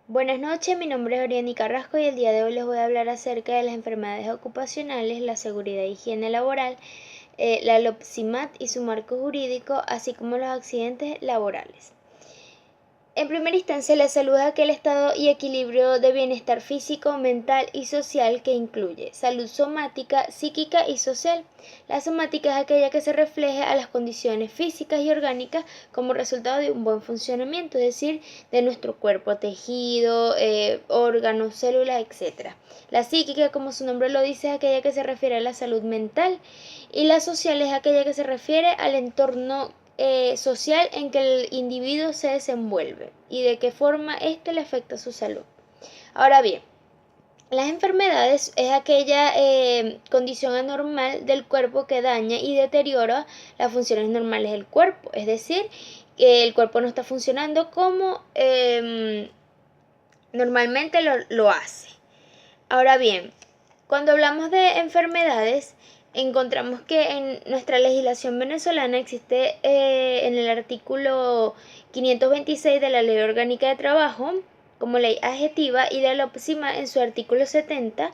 Buenas noches, mi nombre es Oriani Carrasco y el día de hoy les voy a hablar acerca de las enfermedades ocupacionales, la seguridad e higiene laboral, la LOPSIMAT y su marco jurídico, así como los accidentes laborales. En primera instancia, la salud es aquel estado y equilibrio de bienestar físico, mental y social que incluye salud somática, psíquica y social. La somática es aquella que se refleja a las condiciones físicas y orgánicas como resultado de un buen funcionamiento, es decir, de nuestro cuerpo, tejido, órganos, células, etc. La psíquica, como su nombre lo dice, es aquella que se refiere a la salud mental, y la social es aquella que se refiere al entorno social en que el individuo se desenvuelve y de qué forma éste le afecta a su salud. Ahora bien, las enfermedades es aquella condición anormal del cuerpo que daña y deteriora las funciones normales del cuerpo, es decir, que el cuerpo no está funcionando como normalmente lo hace. Ahora bien, cuando hablamos de enfermedades, encontramos que en nuestra legislación venezolana existe en el artículo 526 de la Ley Orgánica de Trabajo como ley adjetiva, y la LOPSIMA en su artículo 70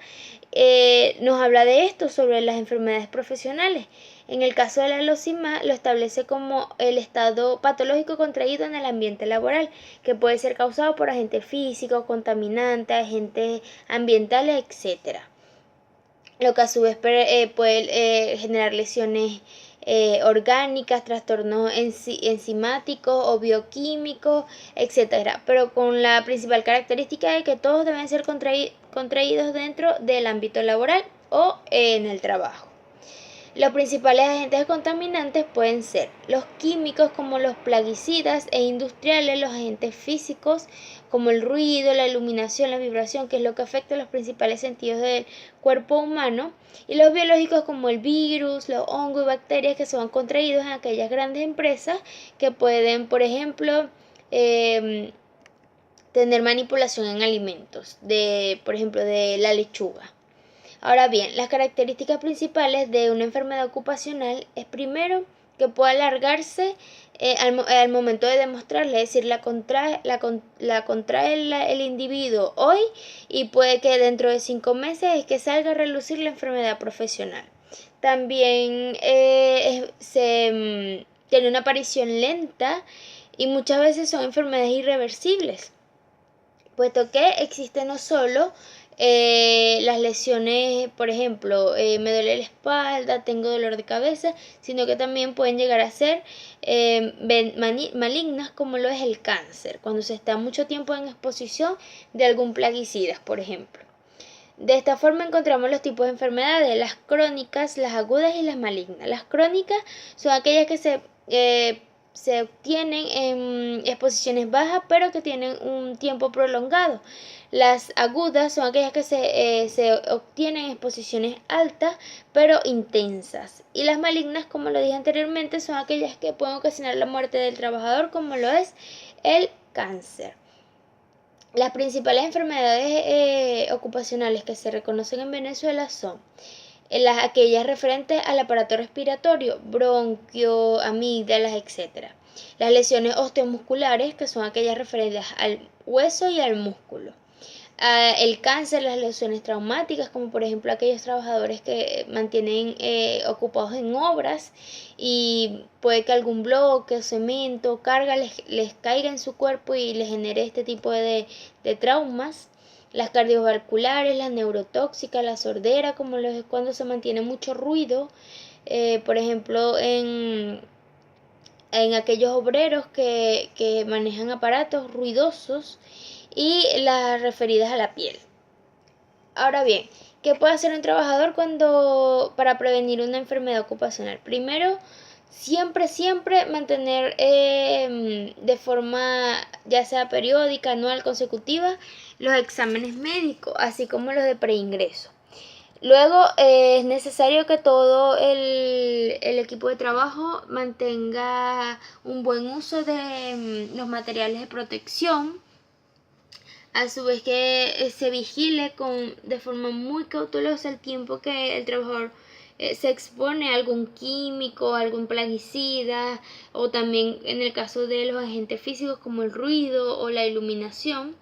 nos habla de esto sobre las enfermedades profesionales. En el caso de la LOPSIMA lo establece como el estado patológico contraído en el ambiente laboral, que puede ser causado por agentes físicos, contaminantes, agentes ambientales, etc. Lo que a su vez puede generar lesiones orgánicas, trastornos enzimáticos o bioquímicos, etc. Pero con la principal característica de que todos deben ser contraídos dentro del ámbito laboral o en el trabajo. Los principales agentes contaminantes pueden ser los químicos como los plaguicidas e industriales, los agentes físicos como el ruido, la iluminación, la vibración, que es lo que afecta a los principales sentidos del cuerpo humano, y los biológicos como el virus, los hongos y bacterias que son contraídos en aquellas grandes empresas que pueden, por ejemplo, tener manipulación en alimentos, por ejemplo, de la lechuga. Ahora bien, las características principales de una enfermedad ocupacional es primero que puede alargarse al momento de demostrarla, es decir, la contrae el individuo hoy y puede que dentro de 5 meses es que salga a relucir la enfermedad profesional. También tiene una aparición lenta y muchas veces son enfermedades irreversibles, puesto que existe no solo las lesiones, por ejemplo, me duele la espalda, tengo dolor de cabeza, sino que también pueden llegar a ser malignas, como lo es el cáncer, cuando se está mucho tiempo en exposición de algún plaguicida, por ejemplo. De esta forma encontramos los tipos de enfermedades, las crónicas, las agudas y las malignas. Las crónicas son aquellas que se obtienen en exposiciones bajas pero que tienen un tiempo prolongado. Las agudas son aquellas que se obtienen en exposiciones altas pero intensas. Y las malignas, como lo dije anteriormente, son aquellas que pueden ocasionar la muerte del trabajador, como lo es el cáncer. Las principales enfermedades ocupacionales que se reconocen en Venezuela son aquellas referentes al aparato respiratorio, bronquio, amígdalas, etc. Las lesiones osteomusculares, que son aquellas referentes al hueso y al músculo. El cáncer, las lesiones traumáticas, como por ejemplo aquellos trabajadores que mantienen ocupados en obras y puede que algún bloque, cemento, carga les caiga en su cuerpo y les genere este tipo de traumas. Las cardiovasculares, las neurotóxicas, la sordera, como lo es cuando se mantiene mucho ruido, por ejemplo en aquellos obreros que manejan aparatos ruidosos, y las referidas a la piel. Ahora bien, ¿qué puede hacer un trabajador para prevenir una enfermedad ocupacional? Primero, siempre mantener de forma ya sea periódica, anual, consecutiva, los exámenes médicos, así como los de preingreso. Luego es necesario que todo el equipo de trabajo mantenga un buen uso de los materiales de protección. A su vez que se vigile de forma muy cautelosa el tiempo que el trabajador se expone a algún químico, algún plaguicida, o también en el caso de los agentes físicos como el ruido o la iluminación.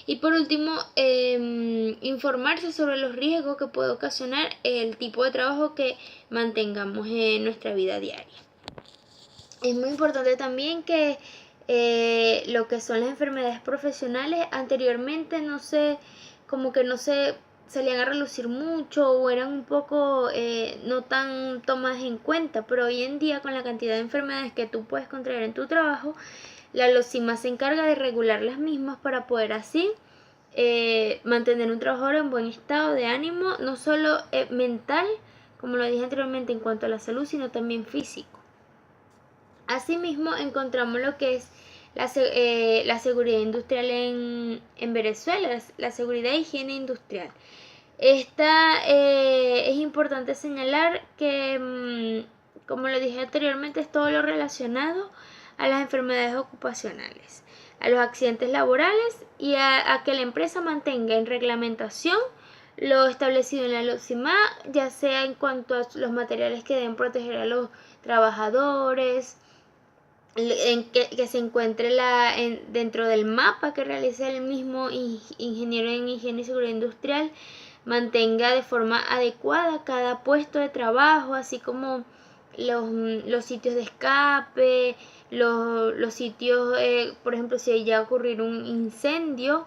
Y por último, informarse sobre los riesgos que puede ocasionar el tipo de trabajo que mantengamos en nuestra vida diaria. Es muy importante también que lo que son las enfermedades profesionales anteriormente como que no se salían a relucir mucho o eran un poco no tan tomadas en cuenta, pero hoy en día con la cantidad de enfermedades que tú puedes contraer en tu trabajo, la LOCIMA se encarga de regular las mismas para poder así mantener un trabajador en buen estado de ánimo, no solo mental, como lo dije anteriormente en cuanto a la salud, sino también físico. Asimismo, encontramos lo que es la seguridad industrial en Venezuela, la seguridad e higiene industrial. Esta es importante señalar que, como lo dije anteriormente, es todo lo relacionado a las enfermedades ocupacionales, a los accidentes laborales y a que la empresa mantenga en reglamentación lo establecido en la LOCIMA, ya sea en cuanto a los materiales que deben proteger a los trabajadores, que se encuentre dentro del mapa que realiza el mismo ingeniero en higiene y seguridad industrial, mantenga de forma adecuada cada puesto de trabajo, así como los sitios de escape, los sitios, por ejemplo, si ya ocurrir un incendio,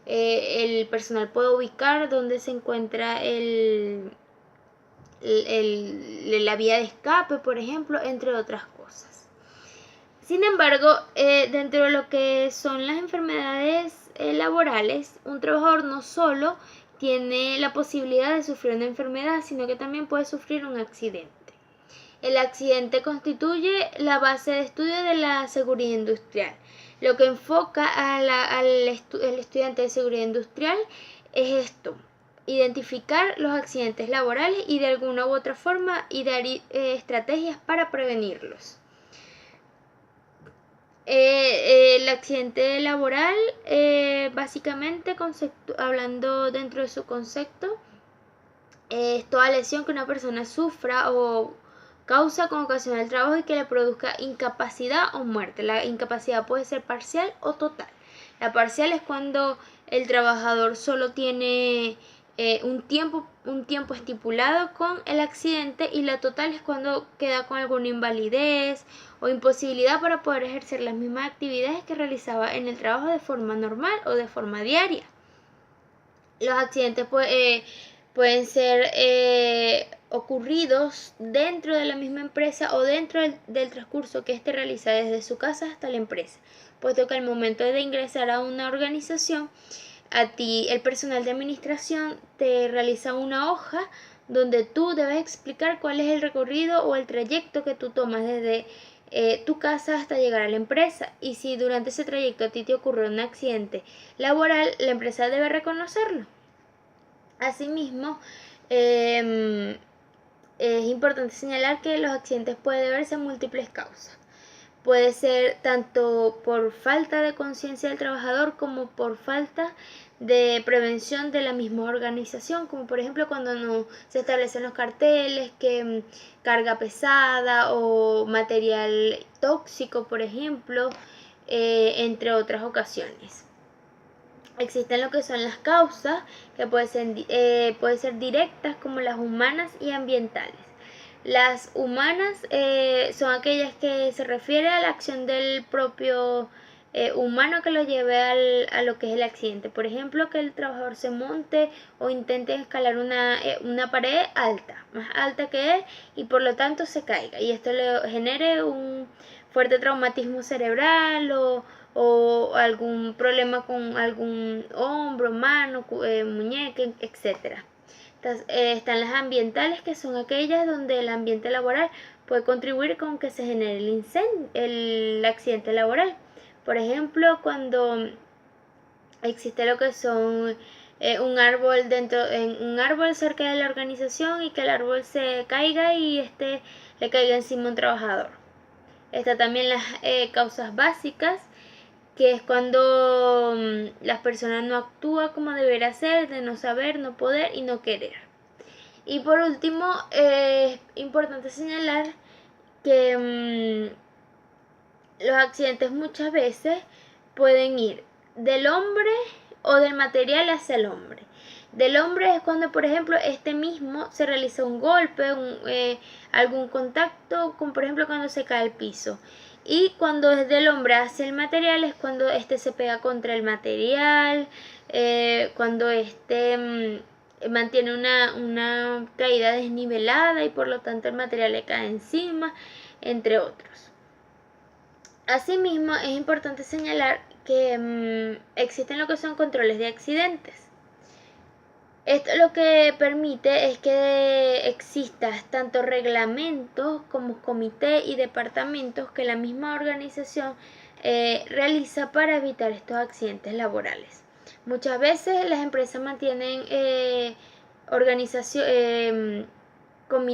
el personal puede ubicar dónde se encuentra la vía de escape, por ejemplo, entre otras cosas. Sin embargo, dentro de lo que son las enfermedades laborales, un trabajador no solo tiene la posibilidad de sufrir una enfermedad, sino que también puede sufrir un accidente. El accidente constituye la base de estudio de la seguridad industrial. Lo que enfoca al estudiante de seguridad industrial es esto: identificar los accidentes laborales y de alguna u otra forma y dar estrategias para prevenirlos. El accidente laboral, básicamente, hablando dentro de su concepto, es toda lesión que una persona sufra o causa con ocasión del trabajo y que le produzca incapacidad o muerte. La incapacidad puede ser parcial o total. La parcial es cuando el trabajador solo tiene un tiempo estipulado con el accidente, y la total es cuando queda con alguna invalidez o imposibilidad para poder ejercer las mismas actividades que realizaba en el trabajo de forma normal o de forma diaria. Los accidentes pueden ser ocurridos dentro de la misma empresa o dentro del transcurso que éste realiza desde su casa hasta la empresa, puesto que al momento de ingresar a una organización, a ti el personal de administración te realiza una hoja donde tú debes explicar cuál es el recorrido o el trayecto que tú tomas desde tu casa hasta llegar a la empresa, y si durante ese trayecto a ti te ocurre un accidente laboral, la empresa debe reconocerlo. Asimismo, es importante señalar que los accidentes pueden deberse a múltiples causas. Puede ser tanto por falta de conciencia del trabajador como por falta de prevención de la misma organización, como por ejemplo cuando no se establecen los carteles que carga pesada o material tóxico, por ejemplo, entre otras ocasiones. Existen lo que son las causas, que pueden ser directas, como las humanas y ambientales. Las humanas son aquellas que se refieren a la acción del propio humano que lo lleve a lo que es el accidente. Por ejemplo, que el trabajador se monte o intente escalar una pared alta, más alta que él, y por lo tanto se caiga. Y esto le genere un fuerte traumatismo cerebral o algún problema con algún hombro, mano, muñeca, etcétera. Están las ambientales, que son aquellas donde el ambiente laboral puede contribuir con que se genere el accidente laboral. Por ejemplo, cuando existe lo que son un árbol cerca de la organización, y que el árbol se caiga y le caiga encima a un trabajador. Está también las causas básicas, que es cuando las personas no actúan como debería ser, de no saber, no poder y no querer. Y por último, es importante señalar que los accidentes muchas veces pueden ir del hombre o del material hacia el hombre. Del hombre es cuando, por ejemplo, este mismo se realiza un golpe, algún contacto, como por ejemplo cuando se cae al piso. Y cuando es del hombre hacia el material es cuando este se pega contra el material, cuando este mantiene una caída desnivelada y por lo tanto el material le cae encima, entre otros. Asimismo, es importante señalar que existen lo que son controles de accidentes. Esto lo que permite es que exista tanto reglamentos como comités y departamentos que la misma organización realiza para evitar estos accidentes laborales. Muchas veces las empresas mantienen